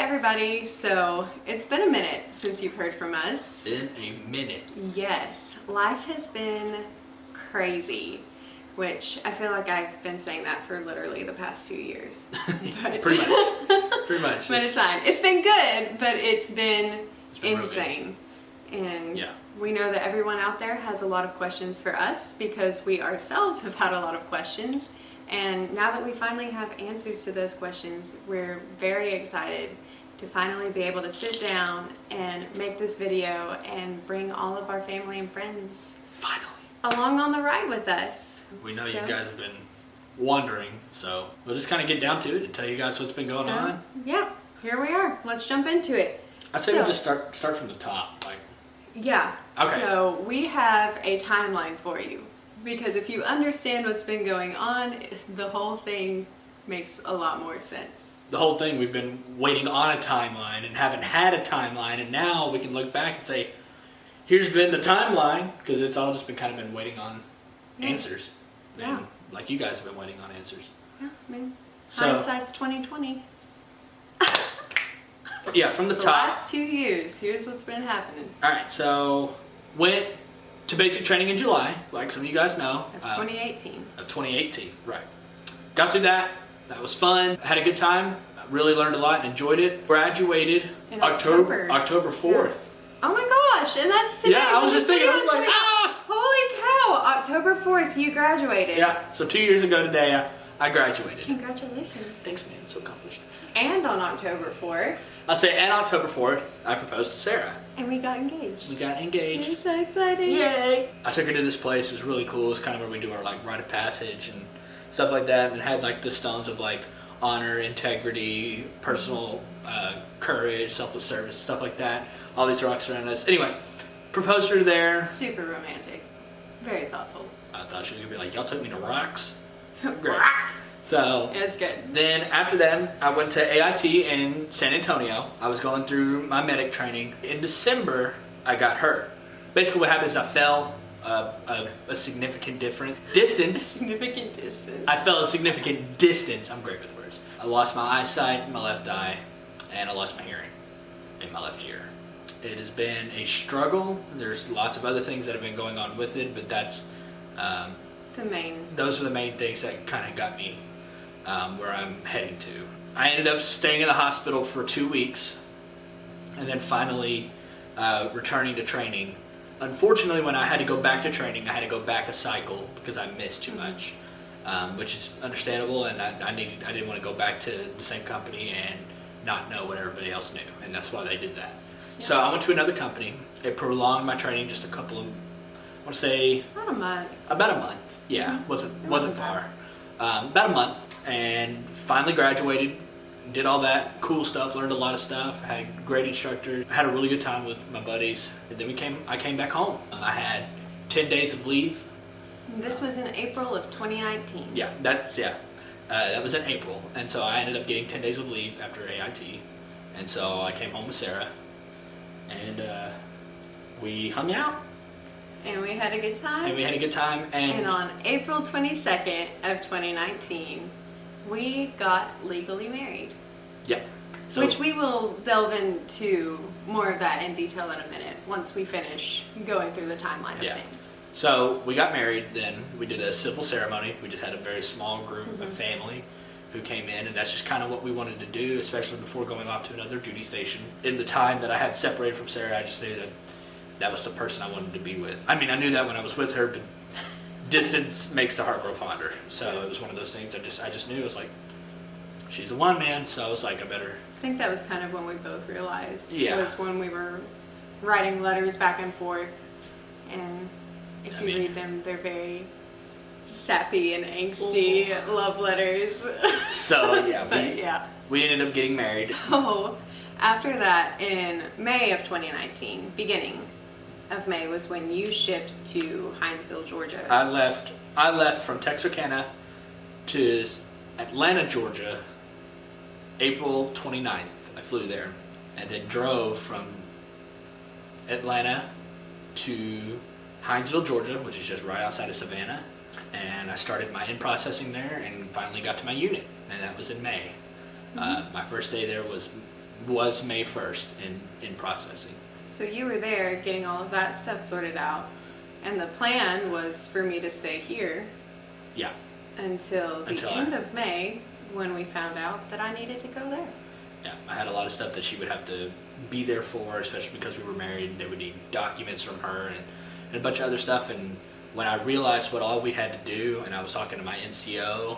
everybody. So it's been a minute since you've heard from us. Been a minute. Yes, life has been crazy, which I feel like I've been saying that for literally the past 2 years. But, Pretty much. Pretty much. But it's fine. It's been good, but it's been insane. And yeah. we know that everyone out there has a lot of questions for us because we ourselves have had a lot of questions. And now that we finally have answers to those questions, we're very excited to finally be able to sit down and make this video and bring all of our family and friends Finally. along on the ride with us. We know you guys have been wondering, so we'll just kind of get down to it and tell you guys what's been going on. Yeah, here we are. Let's jump into it. I'd say we'll just start from the top. Yeah. Okay. So we have a timeline for you because if you understand what's been going on, the whole thing makes a lot more sense. The whole thing, we've been waiting on a timeline and haven't had a timeline, and now we can look back and say, here's been the timeline, because it's all just been kind of been waiting on answers. Yeah. And like you guys have been waiting on answers. Yeah, I mean, So, hindsight's 2020. yeah, from the The top. last 2 years, here's what's been happening. All right, so went to basic training in July, like some of you guys know. Of 2018. Of 2018, right. Got through that. That was fun. Had a good time. Really learned a lot and enjoyed it. Graduated In October. October 4th. Oh my gosh, and that's today. Yeah, I was just thinking, I was like, Holy cow, October 4th, you graduated. Yeah, so 2 years ago today, I graduated. Congratulations. Thanks, man. So accomplished. And on October 4th. I'll say, and October 4th, I proposed to Sarah. And we got engaged. We got engaged. I'm so excited. Yay! I took her to this place. It was really cool. It's kind of where we do our rite of passage and stuff like that. And it had the stones of honor, integrity, personal courage, selfless service, stuff like that. All these rocks around us. Anyway, proposed to her there. Super romantic. Very thoughtful. I thought she was gonna be like, y'all took me to rocks. Great. Rocks. So It's good. then after that, I went to AIT in San Antonio. I was going through my medic training. In December, I got hurt. Basically what happened is I fell a significant distance. Significant distance. I fell a significant distance. I'm great with words. I lost my eyesight in my left eye, and I lost my hearing in my left ear. It has been a struggle. There's lots of other things that have been going on with it, but those are the main things that kind of got me where I'm heading to. I ended up staying in the hospital for 2 weeks, and then finally returning to training. Unfortunately, when I had to go back to training, I had to go back a cycle because I missed too much, which is understandable, and I didn't want to go back to the same company and not know what everybody else knew, and that's why they did that. Yeah. So I went to another company. It prolonged my training just I want to say About a month. About a month. Yeah, wasn't far. About a month, and finally graduated. Did all that cool stuff. Learned a lot of stuff. Had great instructors. Had a really good time with my buddies. And then I came back home. I had 10 days of leave. This was in April of 2019. Yeah, that was in April, and so I ended up getting 10 days of leave after AIT, and so I came home with Sarah, and we hung out. And we had a good time. And on April 22nd of 2019, we got legally married. Yeah. So, which we will delve into more of that in detail in a minute once we finish going through the timeline of things. So we got married, then we did a civil ceremony. We just had a very small group of family who came in, and that's just kind of what we wanted to do, especially before going off to another duty station. In the time that I had separated from Sarah, I just knew that was the person I wanted to be with. I mean, I knew that when I was with her, but distance makes the heart grow fonder. So it was one of those things I just knew. It was like, she's the one, man. So I was like, I think that was kind of when we both realized. Yeah. It was when we were writing letters back and forth, and if you read them, they're very sappy and angsty love letters. So we ended up getting married. Oh, after that, in May of 2019, beginning of May was when you shipped to Hinesville, Georgia. I left from Texarkana to Atlanta, Georgia, April 29th. I flew there, and then drove from Atlanta to Hinesville, Georgia, which is just right outside of Savannah, and I started my in-processing there and finally got to my unit, and that was in May. My first day there was was May 1st in processing. So you were there getting all of that stuff sorted out, and the plan was for me to stay here Yeah. until the end of May, when we found out that I needed to go there. Yeah, I had a lot of stuff that she would have to be there for, especially because we were married. They would need documents from her and a bunch of other stuff. And when I realized what all we had to do, and I was talking to my NCO,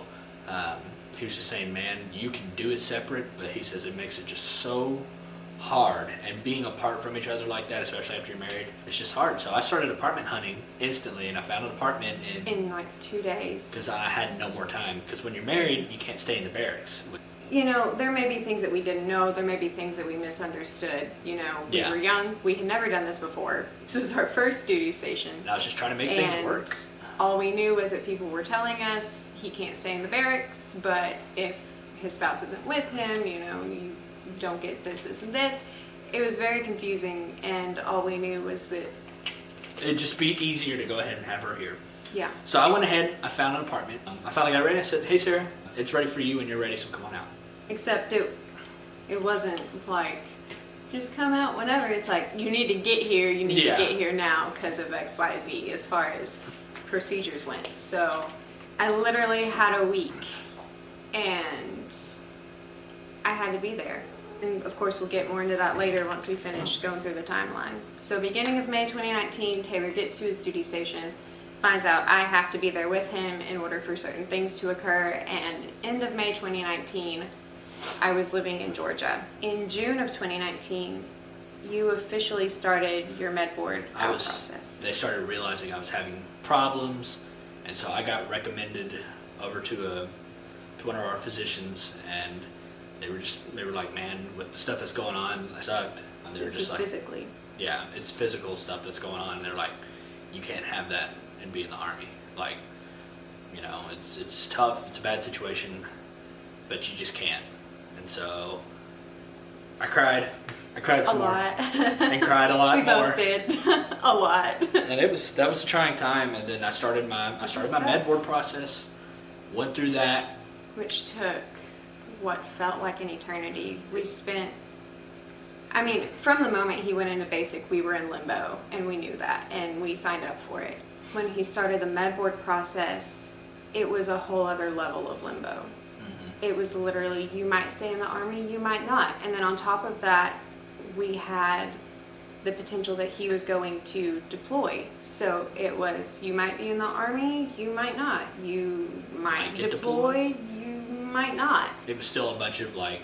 he was just saying, man, you can do it separate, but he says it makes it just so hard. And being apart from each other like that, especially after you're married, it's just hard. So I started apartment hunting instantly, and I found an apartment in like 2 days. because I had no more time. Because when you're married, you can't stay in the barracks. You know, there may be things that we didn't know. There may be things that we misunderstood. You know, we Yeah. were young. We had never done this before. This was our first duty station. And I was just trying to make things And work. all we knew was that people were telling us he can't stay in the barracks, but if his spouse isn't with him, you know, you don't get this, this, and this. It was very confusing, and all we knew was that, It'd just be easier to go ahead and have her here. yeah. So I went ahead, I found an apartment. I finally got ready. I said, hey, Sarah, it's ready for you when you're ready, so come on out. Except it wasn't like, just come out whenever. It's like, you need to get here, you need Yeah. to get here now because of XYZ as far as procedures went. So I literally had a week, and I had to be there. And of course, we'll get more into that later once we finish going through the timeline. So beginning of May 2019, Taylor gets to his duty station, finds out I have to be there with him in order for certain things to occur, and end of May 2019, I was living in Georgia. In June of 2019, you officially started your med board process. They started realizing I was having problems, and so I got recommended over to one of our physicians, and they were like, man, with the stuff that's going on, I sucked. And they were This just was like, physically. yeah, it's physical stuff that's going on. And they're like, you can't have that and be in the Army. Like, you know, it's tough. It's a bad situation, but you just can't. And so I cried. I cried A some more. lot. And cried a lot We more. both did. A lot. And that was a trying time. And then I started my med board process. Went through that. Which took what felt like an eternity. We spent, I mean, from the moment he went into basic, we were in limbo, and we knew that, and we signed up for it. When he started the med board process, it was a whole other level of limbo. It was literally, you might stay in the Army, you might not. And then on top of that, we had the potential that he was going to deploy. So it was, you might be in the Army, you might not. You might get deploy, you might not. It was still a bunch of like,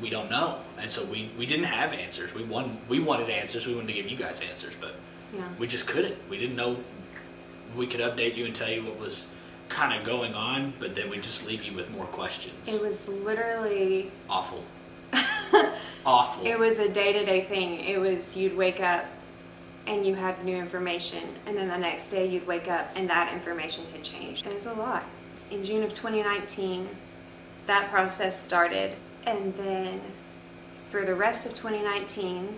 we don't know. And so we didn't have answers. We wanted answers. We wanted to give you guys answers, but Yeah. we just couldn't. We didn't know. We could update you and tell you what was kind of going on, but then we just leave you with more questions. It was literally, Awful. Awful. it was a day-to-day thing. It was, you'd wake up and you had new information, and then the next day you'd wake up and that information had changed. It was a lot. In June of 2019, that process started, and then for the rest of 2019,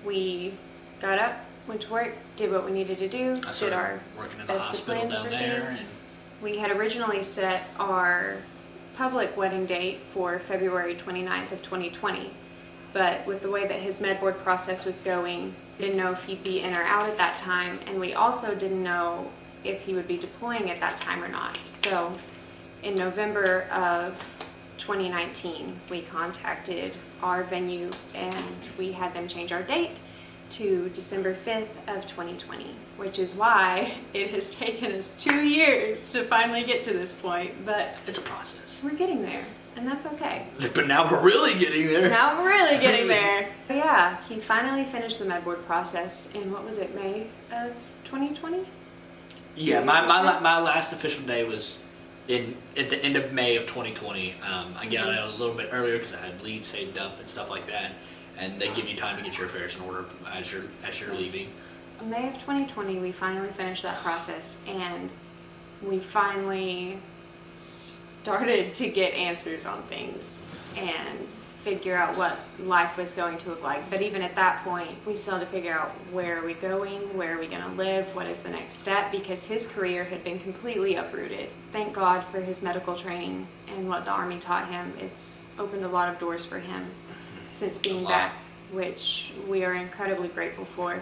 we got up, went to work, did what we needed to do, I did started our working in the best hospital plans down for there. things. And We had originally set our public wedding date for February 29th of 2020, but with the way that his med board process was going, we didn't know if he'd be in or out at that time, and we also didn't know if he would be deploying at that time or not. So in November of 2019, we contacted our venue and we had them change our date to December 5th of 2020, which is why it has taken us 2 years to finally get to this point, but it's a process. we're getting there, and that's okay. But now we're really getting there. Now we're really getting there. But yeah, he finally finished the med board process in, what was it, May of 2020? Yeah, my last official day was at the end of May of 2020. I got out a little bit earlier because I had leave saved up and stuff like that, and they give you time to get your affairs in order as you're leaving. In May of 2020, we finally finished that process, and we finally started to get answers on things and figure out what life was going to look like. But even at that point, we still had to figure out, where are we going, where are we going to live, what is the next step, because his career had been completely uprooted. Thank God for his medical training and what the Army taught him. It's opened a lot of doors for him. since being Wow. back, which we are incredibly grateful for.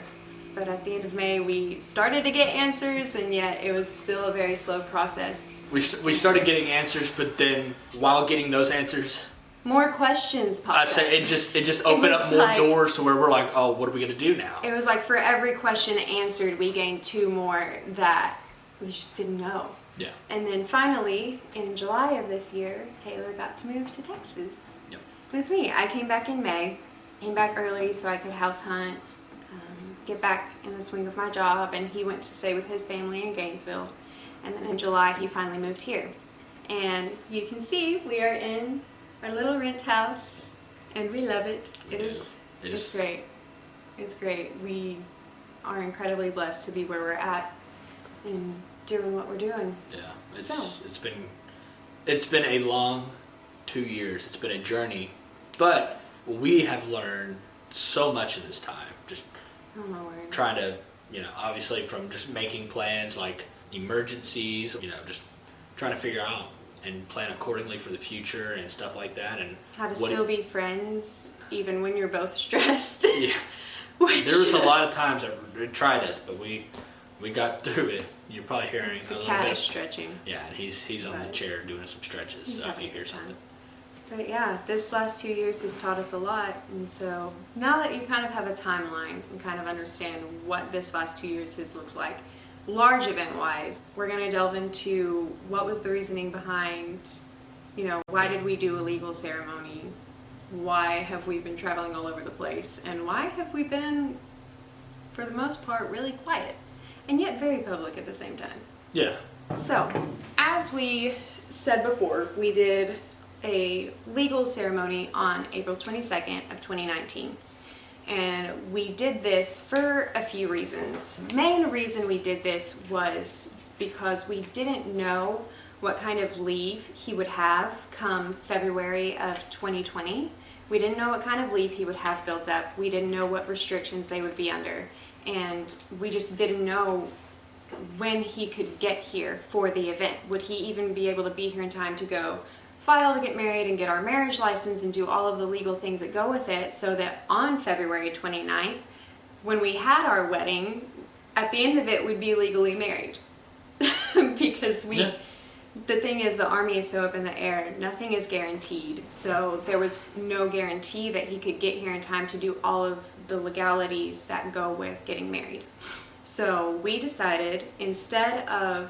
But at the end of May, we started to get answers, and yet it was still a very slow process. We started getting answers, but then while getting those answers, More questions I popped up. said it just opened was up more like- doors to where we're like, oh, what are we gonna do now? It was like for every question answered, we gained 2 more that we just didn't know. Yeah. And then finally, in July of this year, Taylor got to move to Texas Yep. with me. I came back in May, came back early so I could house hunt, get back in the swing of my job, and he went to stay with his family in Gainesville. And then in July, he finally moved here. And you can see we are in our little rent house, and we love it. We do. It's great. It's great. We are incredibly blessed to be where we're at and doing what we're doing. Yeah. So. It's been a long 2 years. It's been a journey, but we have learned so much in this time. Just Oh my word. trying to, obviously from just making plans like emergencies, just trying to figure out and plan accordingly for the future and stuff like that. And How to what still be friends even when you're both stressed. yeah, Which, there was a lot of times that it tried us, but we got through it. You're probably hearing a The little cat bit. is stretching. Yeah, and he's on the Right. chair doing some stretches. He's So if having you a hear good time. something, But yeah, this last 2 years has taught us a lot. And so now that you kind of have a timeline and kind of understand what this last 2 years has looked like, large event wise, we're going to delve into what was the reasoning behind, why did we do a legal ceremony? Why have we been traveling all over the place? And why have we been, for the most part, really quiet and yet very public at the same time? yeah, So, as we said before, we did a legal ceremony on April 22nd of 2019. And we did this for a few reasons. The main reason we did this was because we didn't know what kind of leave he would have come February of 2020. We didn't know what kind of leave he would have built up. We didn't know what restrictions they would be under. And we just didn't know when he could get here for the event. Would he even be able to be here in time to go file to get married and get our marriage license and do all of the legal things that go with it, so that on February 29th, when we had our wedding, at the end of it, we'd be legally married. Because Yeah. the thing is, the Army is so up in the air, nothing is guaranteed. So there was no guarantee that he could get here in time to do all of the legalities that go with getting married. So we decided, instead of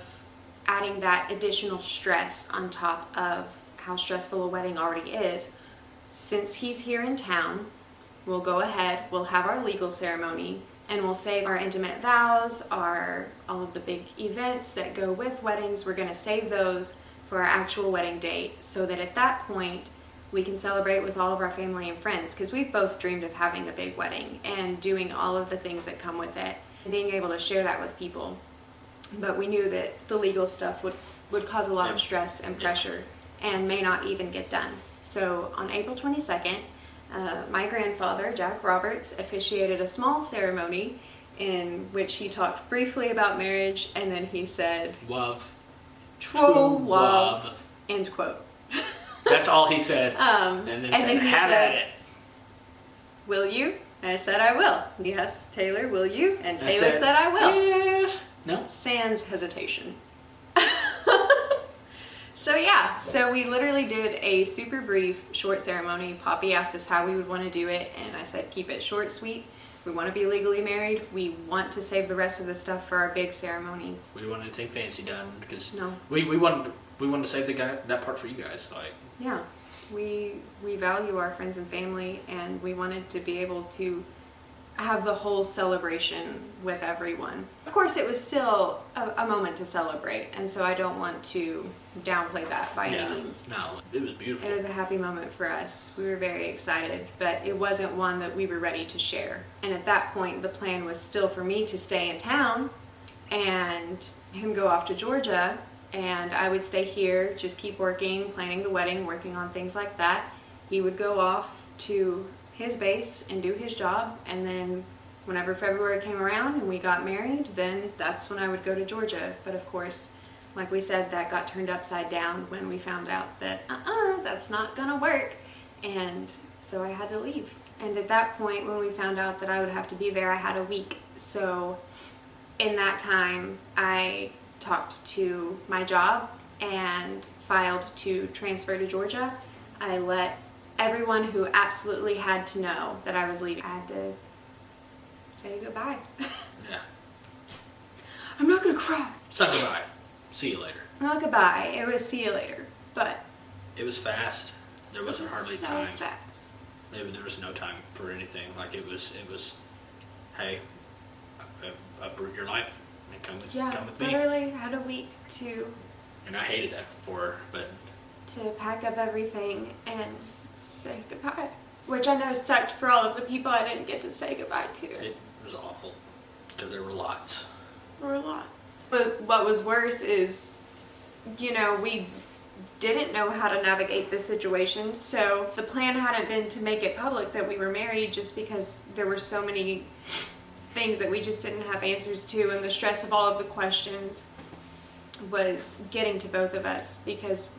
adding that additional stress on top of how stressful a wedding already is, since he's here in town, we'll go ahead, we'll have our legal ceremony, and we'll save our intimate vows, all of the big events that go with weddings. We're going to save those for our actual wedding date, so that at that point we can celebrate with all of our family and friends, because we've both dreamed of having a big wedding and doing all of the things that come with it and being able to share that with people. But we knew that the legal stuff would cause a lot of stress and pressure and may not even get done. So on April 22nd, my grandfather, Jack Roberts, officiated a small ceremony in which he talked briefly about marriage, and then he said, love, "True love," end quote. That's all he said. And and then then said, he have said, at it. "Will you?" And I said, "I will." "Yes, Taylor, will you?" And I Taylor said, "I will." Yeah. No. Sans hesitation. So we literally did a super brief short ceremony. Poppy asked us how we would want to do it, and I said, keep it short, sweet. We want to be legally married. We want to save the rest of the stuff for our big ceremony. We wanted to take fancy done because No. we wanted to save that part for you guys. Like, Yeah, we value our friends and family, and we wanted to be able to have the whole celebration with everyone. Of course, it was still a moment to celebrate, and so I don't want to downplay that by any means. no, it was beautiful. It was a happy moment for us. We were very excited, but it wasn't one that we were ready to share. And at that point, the plan was still for me to stay in town and him go off to Georgia, and I would stay here, just keep working, planning the wedding, working on things like that. He would go off to his base and do his job, and then whenever February came around and we got married, then that's when I would go to Georgia. But of course, like we said, that got turned upside down when we found out that that's not gonna work. And So I had to leave. And at that point, when we found out that I would have to be there, I had a week. So in that time, I talked to my job and filed to transfer to Georgia. I let everyone who absolutely had to know that I was leaving. I had to say goodbye. Yeah. I'm not gonna cry. It's not goodbye. See you later. Not goodbye. It was see you later. But It was fast. There wasn't it was hardly so time. fast. There was no time for anything. Like it was, hey, uproot your life and come with me. Literally had a week to And I hated that for her, but pack up everything and say goodbye. Which I know sucked for all of the people I didn't get to say goodbye to. it was awful because there were lots. There were lots. But what was worse is, we didn't know how to navigate this situation, so the plan hadn't been to make it public that we were married just because there were so many things that we just didn't have answers to, and the stress of all of the questions was getting to both of us because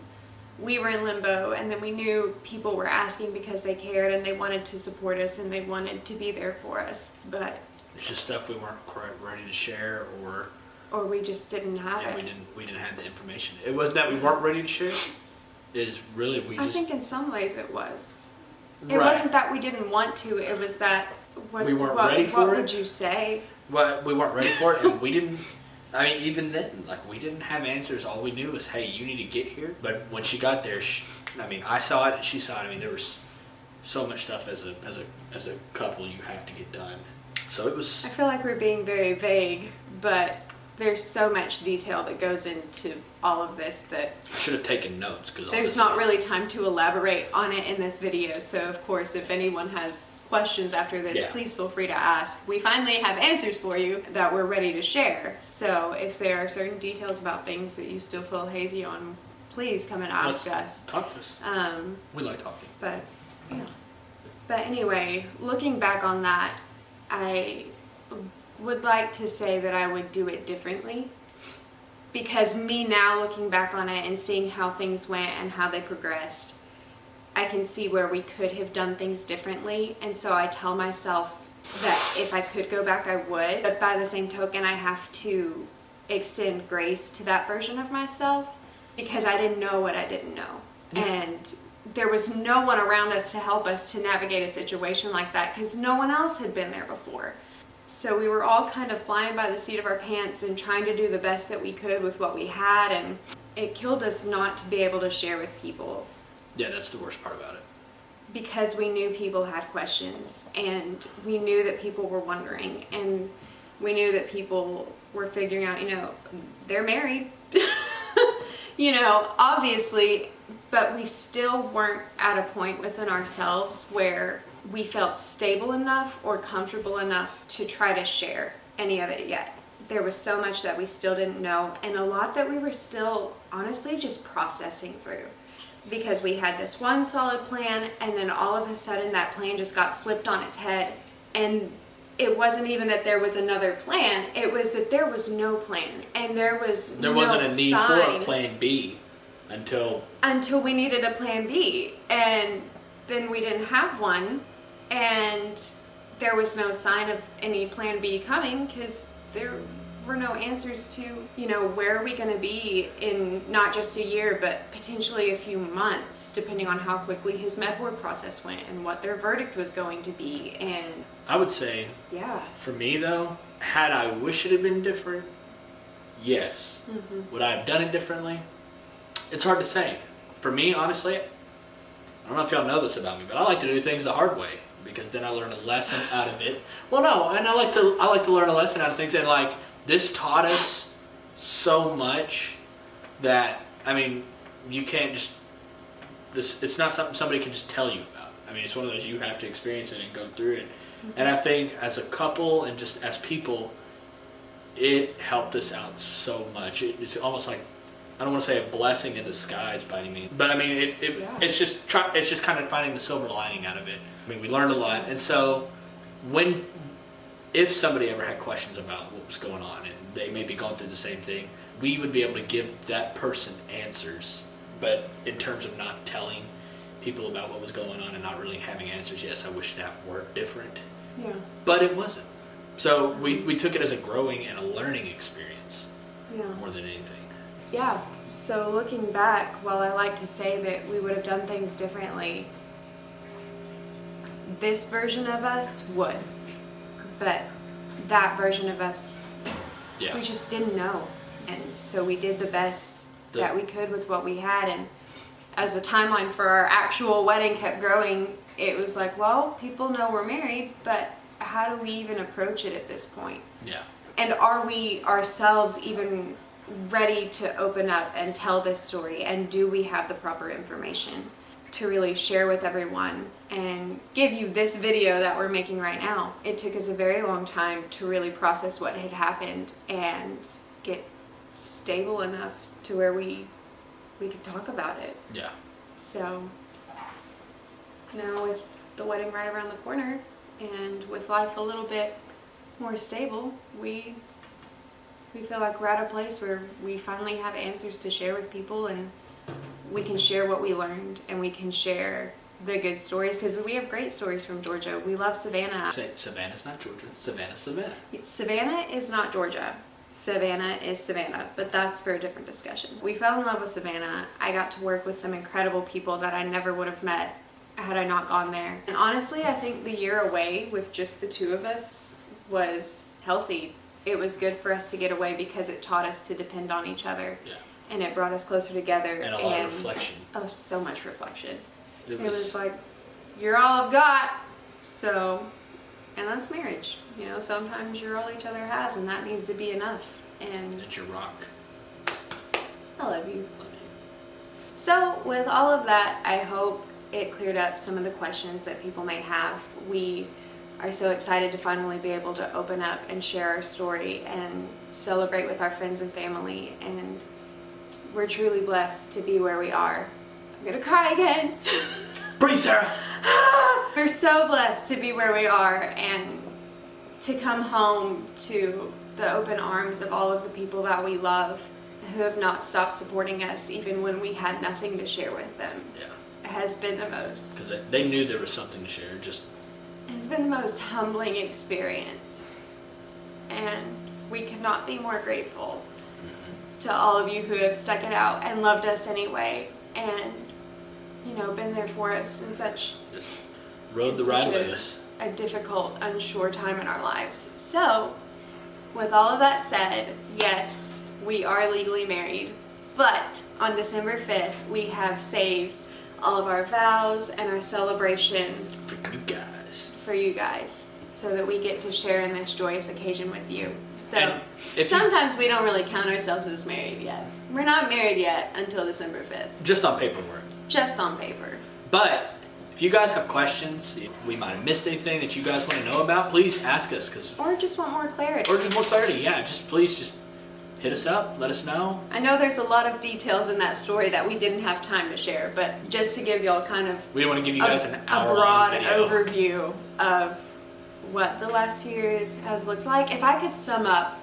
we were in limbo, and then we knew people were asking because they cared and they wanted to support us and they wanted to be there for us, but It's just stuff we weren't quite ready to share, or we just didn't have it. we didn't have the information. It wasn't that we weren't ready to share. It is really I think in some ways it was. It Right. wasn't that we didn't want to. It was that We weren't ready for What it? would you say? Well, we weren't ready for it, and we didn't. I mean, even then, like we didn't have answers. All we knew was, "Hey, you need to get here." But when she got there, I saw it and she saw it. I mean, there was so much stuff as a couple you have to get done. So it was. I feel like we're being very vague, but there's so much detail that goes into all of this that I should have taken notes because there's not really time to elaborate on it in this video. So of course, if anyone has questions after this, Yeah. please feel free to ask. We finally have answers for you that we're ready to share. So if there are certain details about things that you still feel hazy on, please come and ask us. Talk to us. We like talking. But yeah. But anyway, looking back on that, I would like to say that I would do it differently. Because me now looking back on it and seeing how things went and how they progressed, I can see where we could have done things differently. And so I tell myself that if I could go back, I would. But by the same token, I have to extend grace to that version of myself because I didn't know what I didn't know. Yeah. And there was no one around us to help us to navigate a situation like that because no one else had been there before. So we were all kind of flying by the seat of our pants and trying to do the best that we could with what we had, and it killed us not to be able to share with people Yeah, that's the worst part about it. because we knew people had questions and we knew that people were wondering and we knew that people were figuring out, they're married, obviously, but we still weren't at a point within ourselves where we felt stable enough or comfortable enough to try to share any of it yet. There was so much that we still didn't know and a lot that we were still honestly just processing through because we had this one solid plan and then all of a sudden that plan just got flipped on its head, and it wasn't even that there was another plan, it was that there was no plan and there wasn't a need for a plan B until we needed a plan B, and then we didn't have one, and there was no sign of any plan B coming because there were no answers to, where are we going to be in not just a year, but potentially a few months, depending on how quickly his med board process went and what their verdict was going to be. And I would say, yeah. for me though, had I wished it had been different, yes. Mm-hmm. Would I have done it differently? It's hard to say. For me, honestly, I don't know if y'all know this about me, but I like to do things the hard way because then I learn a lesson out of it. Well, no, and I like to learn a lesson out of things, and like this taught us so much that you can't just it's not something somebody can just tell you about. It's one of those you have to experience it and go through it. Mm-hmm. And I think as a couple and just as people, it helped us out so much. It's almost like, I don't want to say a blessing in disguise by any means, but it's just kind of finding the silver lining out of it. We learned a lot, and so if somebody ever had questions about what was going on and they may be going through the same thing, we would be able to give that person answers. But in terms of not telling, people about what was going on and not really having answers. Yes, I wish that were different, Yeah. but it wasn't. So we took it as a growing and a learning experience Yeah. more than anything. Yeah. So looking back, while I like to say that we would have done things differently, this version of us would. But that version of us, Yeah. we just didn't know. And so we did the best that we could with what we had. And as the timeline for our actual wedding kept growing, it was like, well, people know we're married, but how do we even approach it at this point? Yeah. And are we ourselves even ready to open up and tell this story? And do we have the proper information to really share with everyone and give you this video that we're making right now? It took us a very long time to really process what had happened and get stable enough to where we could talk about it. Yeah. So now with the wedding right around the corner and with life a little bit more stable, we feel like we're at a place where we finally have answers to share with people, and we can share what we learned, and we can share the good stories, because we have great stories from Georgia. We love Savannah. Savannah's not Georgia. Savannah's Savannah. Savannah is not Georgia. Savannah is Savannah, but that's for a different discussion. We fell in love with Savannah. I got to work with some incredible people that I never would have met had I not gone there. And honestly, I think the year away with just the two of us was healthy. It was good for us to get away because it taught us to depend on each other. Yeah. And it brought us closer together. And a lot of reflection. Oh, so much reflection. It It was like, you're all I've got, so, and that's marriage. You know, sometimes you're all each other has, and that needs to be enough. And It's your rock. I love you. Love you. So, with all of that, I hope it cleared up some of the questions that people may have. We are so excited to finally be able to open up and share our story and celebrate with our friends and family. And we're truly blessed to be where we are. I'm gonna cry again. Breathe, Sarah. We're so blessed to be where we are and to come home to the open arms of all of the people that we love who have not stopped supporting us even when we had nothing to share with them. Yeah. It has been the most, Because they knew there was something to share. Just it's been the most humbling experience. And we could not be more grateful to all of you who have stuck it out and loved us anyway and, you know, been there for us in such just rode the It's ride such with us. a difficult, unsure time in our lives. So, with all of that said, yes, we are legally married, but on December 5th, we have saved all of our vows and our celebration For you guys. for you guys so that we get to share in this joyous occasion with you. So, And if sometimes we don't really count ourselves as married yet. We're not married yet until December 5th, Just on paperwork. just on paper. But if you guys have questions, if we might have missed anything that you guys want to know about, please ask us. Or just want more clarity. Or just more clarity. Yeah, please hit us up. Let us know. I know there's a lot of details in that story that we didn't have time to share, but just to give y'all kind of We don't want to give you guys an a hour-long broad video. overview of what the last 2 years has looked like. If I could sum up,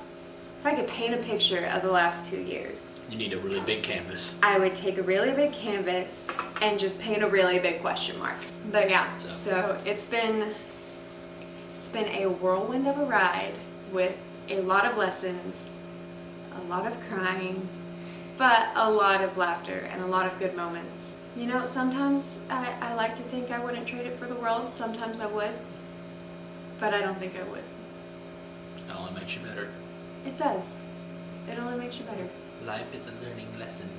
if I could paint a picture of the last 2 years, You need a really big canvas. I would take a really big canvas and just paint a really big question mark. But yeah, so it's been a whirlwind of a ride with a lot of lessons, a lot of crying, but a lot of laughter and a lot of good moments. You know, sometimes I like to think I wouldn't trade it for the world. Sometimes I would, but I don't think I would. It only makes you better. It does. It only makes you better. Life is a learning lesson.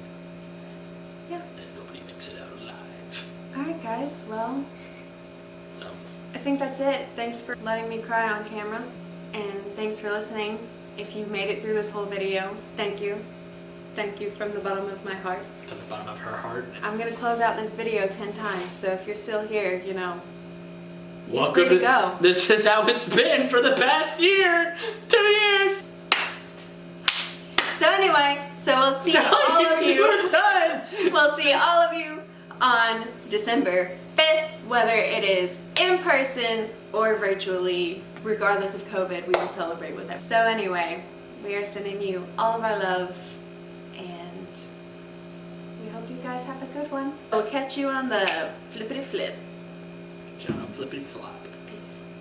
Yeah. And nobody makes it out alive. All right, guys. Well, So, I think that's it. Thanks for letting me cry on camera, and thanks for listening. If you made it through this whole video, thank you. Thank you from the bottom of my heart. to the bottom of her heart. I'm gonna close out this video 10 times, so if you're still here, you know, you're Welcome free to go. This is how it's been for the past year. 2 years. So anyway, so we'll see all of you. We're done. We'll see all of you on December 5th, whether it is in person or virtually. Regardless of COVID, we will celebrate with them. So anyway, we are sending you all of our love, and we hope you guys guys have a good one. We'll catch you on the flippity flip. John, flippity flop.